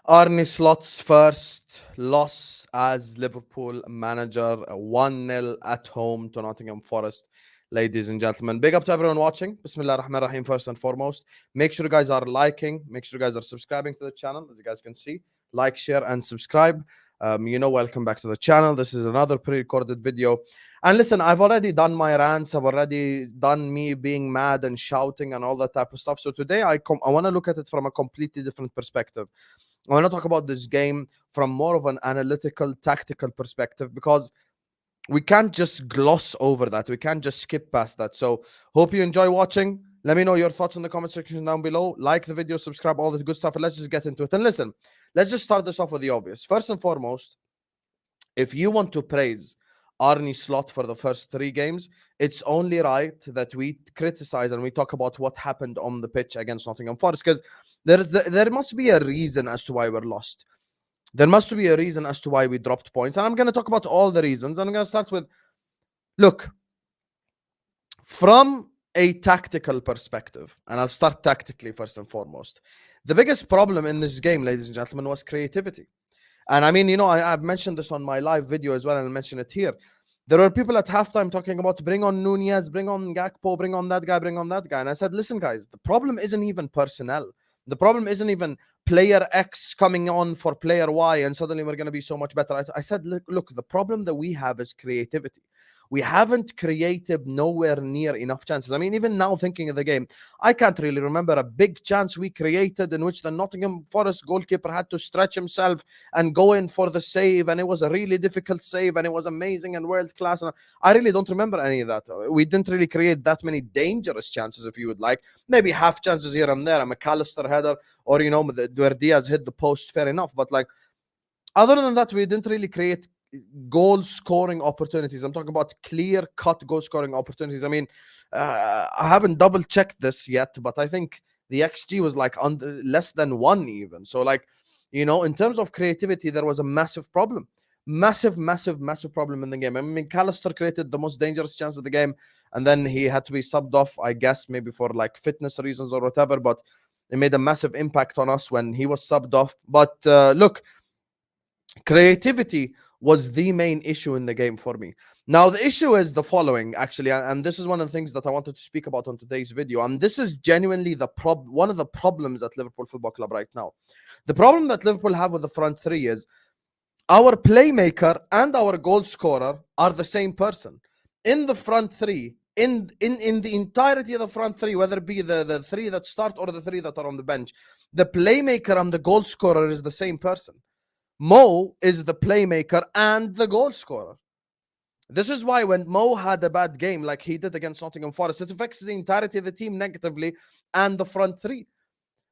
Arne Slot's first loss as Liverpool manager, 1-0 at home to Nottingham Forest. Ladies and gentlemen, big up to everyone watching. Bismillah ar-Rahman ar-Rahim first and foremost. Make sure you guys are liking, make sure you guys are subscribing to the channel, as you guys can see. Like, share, and subscribe. Welcome back to the channel. This is another pre-recorded video. And listen, I've already done my rants. I've already done me being mad and shouting and all that type of stuff. So today I want to look at it from a completely different perspective. I want to talk about this game from more of an analytical, tactical perspective, because we can't just gloss over that. We can't just skip past that. So hope you enjoy watching. Let me know your thoughts in the comment section down below. Like the video, subscribe, all the good stuff, and let's just get into it. And listen, let's just start this off with the obvious. First and foremost, if you want to praise Arne Slot for the first 3 games, it's only right that we criticize and we talk about what happened on the pitch against Nottingham Forest, because there must be a reason as to why we're lost. There must be a reason as to why we dropped points. And I'm going to talk about all the reasons. I'm going to start with, look, from a tactical perspective, and I'll start tactically first and foremost. The biggest problem in this game, ladies and gentlemen, was creativity. And I mean, I've mentioned this on my live video as well, and I'll mention it here. There were people at halftime talking about bring on Nunez, bring on Gakpo, bring on that guy, bring on that guy. And I said, listen, guys, the problem isn't even personnel. The problem isn't even player X coming on for player Y and suddenly we're going to be so much better. I said, look, the problem that we have is creativity. We haven't created nowhere near enough chances. I mean, even now thinking of the game, I can't really remember a big chance we created in which the Nottingham Forest goalkeeper had to stretch himself and go in for the save, and it was a really difficult save, and it was amazing and world class. And I really don't remember any of that. We didn't really create that many dangerous chances, if you would like. Maybe half chances here and there, a McAllister header, or where Diaz hit the post, fair enough. But like, other than that, we didn't really create goal scoring opportunities. I'm talking about clear cut goal scoring opportunities. I mean, I haven't double checked this yet, but I think the XG was like less than 1 even. So like, in terms of creativity, there was a massive problem. Massive problem in the game. I mean, McAllister created the most dangerous chance of the game, and then he had to be subbed off, I guess, maybe for like fitness reasons or whatever, but it made a massive impact on us when he was subbed off. But look, creativity was the main issue in the game for me. Now, the issue is the following, actually, and this is one of the things that I wanted to speak about on today's video, and this is genuinely one of the problems at Liverpool Football Club right now. The problem that Liverpool have with the front three is our playmaker and our goal scorer are the same person. In the front three, in the entirety of the front three, whether it be the 3 that start or the 3 that are on the bench, the playmaker and the goal scorer is the same person. Mo is the playmaker and the goal scorer. This is why when Mo had a bad game like he did against Nottingham Forest, it affects the entirety of the team negatively and the front three.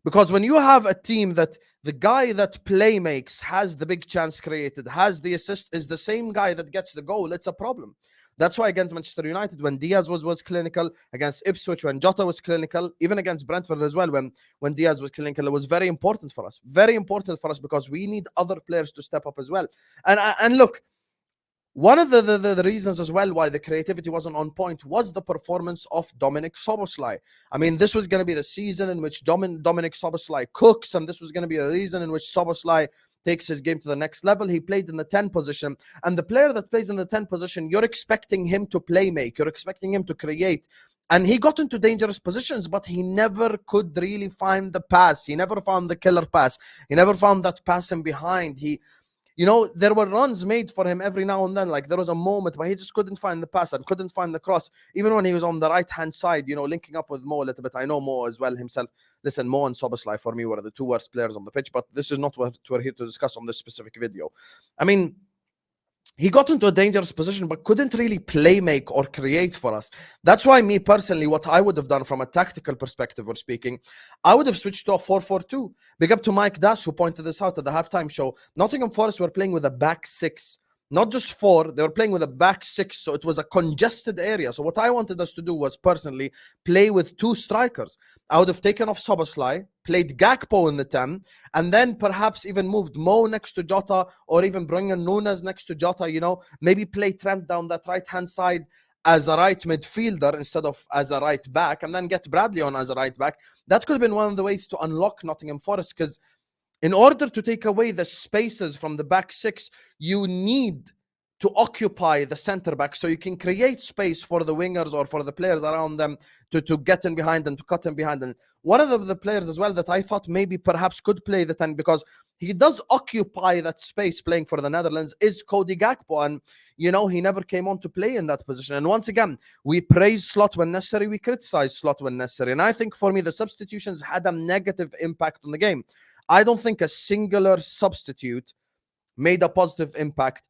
Because when you have a team that the guy that play makes has the big chance created, has the assist, is the same guy that gets the goal, it's a problem. That's why against Manchester United, when Diaz was clinical, against Ipswich, when Jota was clinical, even against Brentford as well, when Diaz was clinical, it was very important for us. Very important for us because we need other players to step up as well. And look, one of the reasons as well why the creativity wasn't on point was the performance of Dominic Szoboszlai. I mean, this was going to be the season in which Dominic Szoboszlai cooks, and this was going to be the reason in which Szoboszlai takes his game to the next level. He played in the 10 position, and the player that plays in the 10 position, you're expecting him to play make, you're expecting him to create, and he got into dangerous positions, but he never could really find the pass. He never found the killer pass. He never found that pass in behind. There were runs made for him every now and then. Like there was a moment, but he just couldn't find the pass and couldn't find the cross. Even when he was on the right-hand side, linking up with Mo a little bit. I know Mo as well himself. Listen, Mo and Szoboszlai for me were the 2 worst players on the pitch, but this is not what we're here to discuss on this specific video. I mean, he got into a dangerous position, but couldn't really play make or create for us. That's why me personally, what I would have done from a tactical perspective or speaking, I would have switched to a 4-4-2. Big up to Mike Das, who pointed this out at the halftime show. Nottingham Forest were playing with a back 6. Not just 4, they were playing with a back 6, so it was a congested area. So what I wanted us to do was personally play with 2 strikers. I would have taken off Szoboszlai, played Gakpo in the 10, and then perhaps even moved Mo next to Jota, or even bring in Nunez next to Jota, maybe play Trent down that right-hand side as a right midfielder instead of as a right back, and then get Bradley on as a right back. That could have been one of the ways to unlock Nottingham Forest, because In order to take away the spaces from the back six, you need to occupy the center back so you can create space for the wingers or for the players around them to get in behind and to cut in behind. And one of the players as well that I thought maybe perhaps could play the 10 because he does occupy that space playing for the Netherlands is Cody Gakpo. And, he never came on to play in that position. And once again, we praise Slot when necessary, we criticize Slot when necessary. And I think for me, the substitutions had a negative impact on the game. I don't think a singular substitute made a positive impact.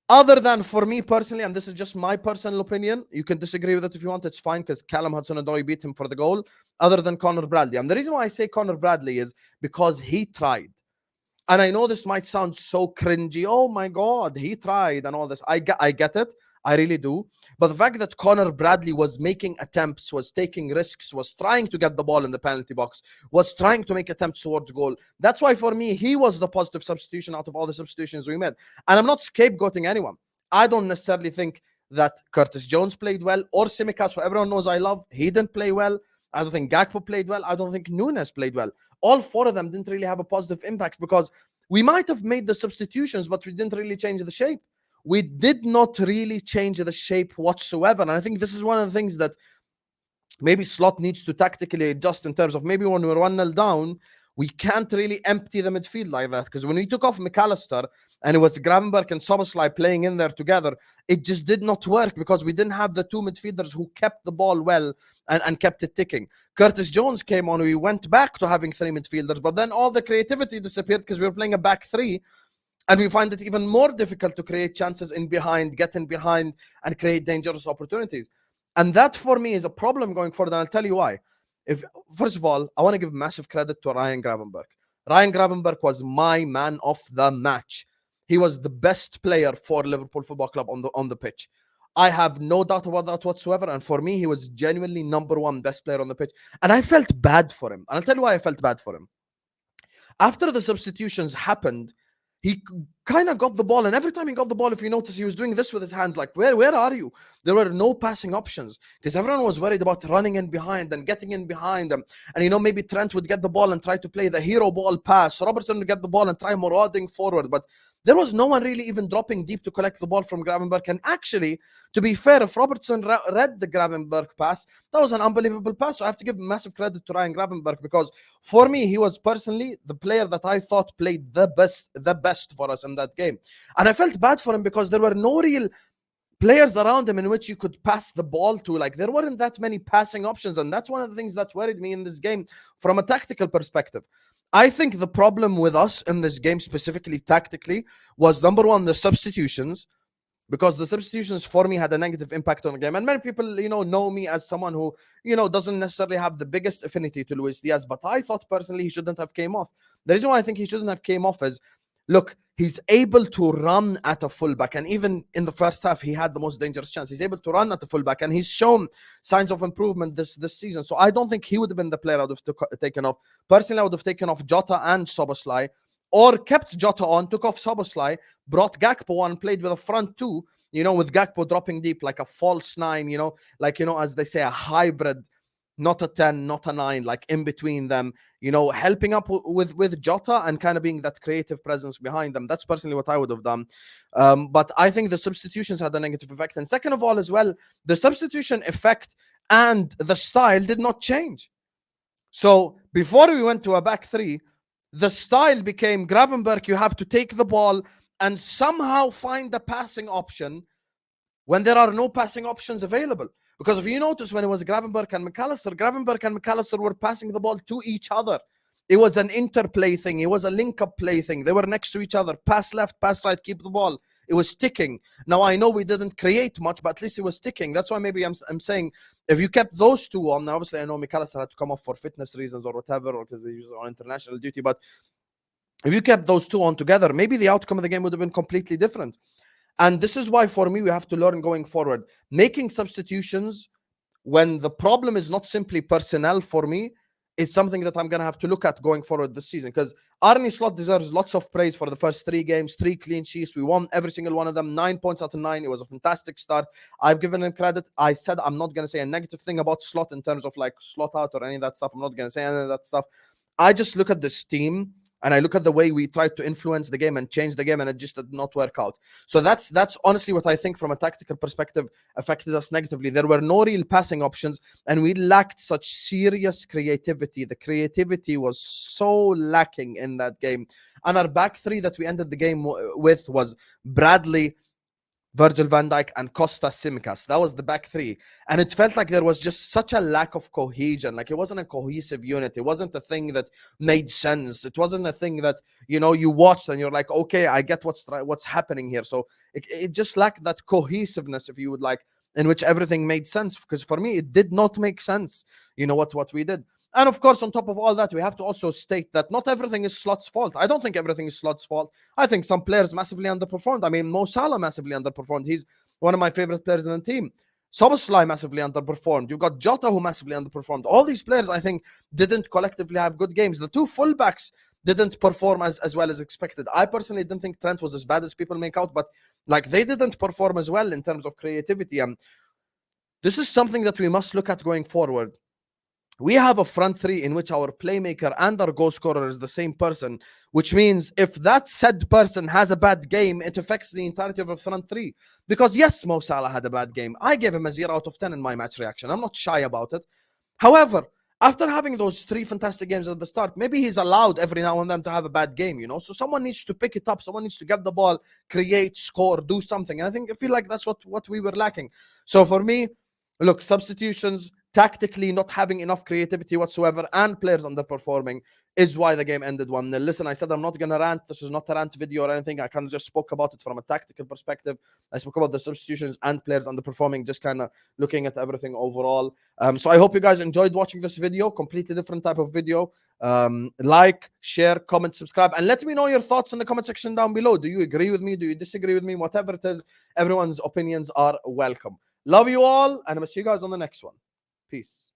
Other than for me personally, and this is just my personal opinion, you can disagree with it if you want, it's fine, because Callum Hudson-Odoi beat him for the goal, other than Connor Bradley. And the reason why I say Connor Bradley is because he tried. And I know this might sound so cringy. Oh my God, he tried and all this. I get it. I really do. But the fact that Connor Bradley was making attempts, was taking risks, was trying to get the ball in the penalty box, was trying to make attempts towards goal. That's why for me, he was the positive substitution out of all the substitutions we made. And I'm not scapegoating anyone. I don't necessarily think that Curtis Jones played well or Tsimikas, who everyone knows I love. He didn't play well. I don't think Gakpo played well. I don't think Nunes played well. All four of them didn't really have a positive impact because we might have made the substitutions, but we didn't really change the shape. We did not really change the shape whatsoever. And I think this is one of the things that maybe Slot needs to tactically adjust in terms of maybe when we're 1-0 down, we can't really empty the midfield like that. Because when we took off McAllister and it was Gravenberch and Szoboszlai playing in there together, it just did not work because we didn't have the two midfielders who kept the ball well and kept it ticking. Curtis Jones came on, we went back to having three midfielders, but then all the creativity disappeared because we were playing a back three. And we find it even more difficult to create chances in behind, get in behind, and create dangerous opportunities. And that for me is a problem going forward. And I'll tell you why. First of all, I want to give massive credit to Ryan Gravenberch. Ryan Gravenberch was my man of the match. He was the best player for Liverpool Football Club on the pitch. I have no doubt about that whatsoever. And for me, he was genuinely number one best player on the pitch. And I felt bad for him. And I'll tell you why I felt bad for him. After the substitutions happened, he kind of got the ball, and every time he got the ball, if you notice, he was doing this with his hands, like, where are you? There were no passing options because everyone was worried about running in behind and getting in behind them. And maybe Trent would get the ball and try to play the hero ball pass. Robertson would get the ball and try marauding forward, but there was no one really even dropping deep to collect the ball from Gravenberch. And actually, to be fair, if Robertson read the Gravenberch pass, that was an unbelievable pass. So I have to give massive credit to Ryan Gravenberch because for me, he was personally the player that I thought played the best for us in that game. And I felt bad for him because there were no real players around him in which you could pass the ball to. Like, there weren't that many passing options. And that's one of the things that worried me in this game from a tactical perspective. I think the problem with us in this game, specifically tactically, was number one, the substitutions, because the substitutions for me had a negative impact on the game. And many people, know me as someone who, doesn't necessarily have the biggest affinity to Luis Diaz, but I thought personally he shouldn't have came off. The reason why I think he shouldn't have came off is, look, he's able to run at a fullback. And even in the first half, he had the most dangerous chance. He's able to run at the fullback. And he's shown signs of improvement this season. So I don't think he would have been the player I would have taken off. Personally, I would have taken off Jota and Szoboszlai. Or kept Jota on, took off Szoboszlai, brought Gakpo on, played with a front two, with Gakpo dropping deep like a false nine, as they say, a hybrid, not a 10, not a 9, like in between them, helping up with Jota and kind of being that creative presence behind them. That's personally what I would have done. But I think the substitutions had a negative effect. And second of all, as well, the substitution effect and the style did not change. So before we went to a back three, the style became Gravenberch, you have to take the ball and somehow find the passing option when there are no passing options available. Because if you notice, when it was Gravenberch and McAllister were passing the ball to each other. It was an interplay thing. It was a link-up play thing. They were next to each other. Pass left, pass right, keep the ball. It was ticking. Now, I know we didn't create much, but at least it was ticking. That's why maybe I'm saying, if you kept those two on, obviously I know McAllister had to come off for fitness reasons or whatever, or because he was on international duty, but if you kept those two on together, maybe the outcome of the game would have been completely different. And this is why, for me, we have to learn going forward. Making substitutions when the problem is not simply personnel, for me, is something that I'm going to have to look at going forward this season. Because Arne Slot deserves lots of praise for the first 3 games, 3 clean sheets. We won every single one of them, 9 points out of 9. It was a fantastic start. I've given him credit. I said I'm not going to say a negative thing about Slot in terms of like slot out or any of that stuff. I'm not going to say any of that stuff. I just look at this team And I look at the way we tried to influence the game and change the game, and it just did not work out. So that's honestly what I think from a tactical perspective affected us negatively. There were no real passing options, and we lacked such serious creativity. The creativity was so lacking in that game. And our back three that we ended the game with was Bradley, Virgil van Dijk, and Costa Simicas. That was the back three. And it felt like there was just such a lack of cohesion. Like, it wasn't a cohesive unit. It wasn't a thing that made sense. It wasn't a thing that, you watched and you're like, okay, I get what's happening here. So it just lacked that cohesiveness, if you would like, in which everything made sense. Because for me, it did not make sense, what we did. And of course, on top of all that, we have to also state that not everything is Slot's fault. I don't think everything is Slot's fault. I think some players massively underperformed. I mean, Mo Salah massively underperformed. He's one of my favorite players in the team. Szoboszlai massively underperformed. You've got Jota, who massively underperformed. All these players, I think, didn't collectively have good games. The two fullbacks didn't perform as well as expected. I personally didn't think Trent was as bad as people make out, but they didn't perform as well in terms of creativity. And this is something that we must look at going forward. We have a front three in which our playmaker and our goal scorer is the same person, which means if that said person has a bad game, it affects the entirety of our front three. Because yes, Mo Salah had a bad game. I gave him a 0 out of 10 in my match reaction. I'm not shy about it. However, after having those 3 fantastic games at the start, maybe he's allowed every now and then to have a bad game, So someone needs to pick it up. Someone needs to get the ball, create, score, do something. And I feel like that's what we were lacking. So for me, look, substitutions, tactically not having enough creativity whatsoever, and players underperforming is why the game ended 1-0. Listen, I said I'm not going to rant. This is not a rant video or anything. I kind of just spoke about it from a tactical perspective. I spoke about the substitutions and players underperforming, just kind of looking at everything overall. So I hope you guys enjoyed watching this video. Completely different type of video. Like, share, comment, subscribe, and let me know your thoughts in the comment section down below. Do you agree with me? Do you disagree with me? Whatever it is, everyone's opinions are welcome. Love you all, and I'm going to see you guys on the next one. Peace.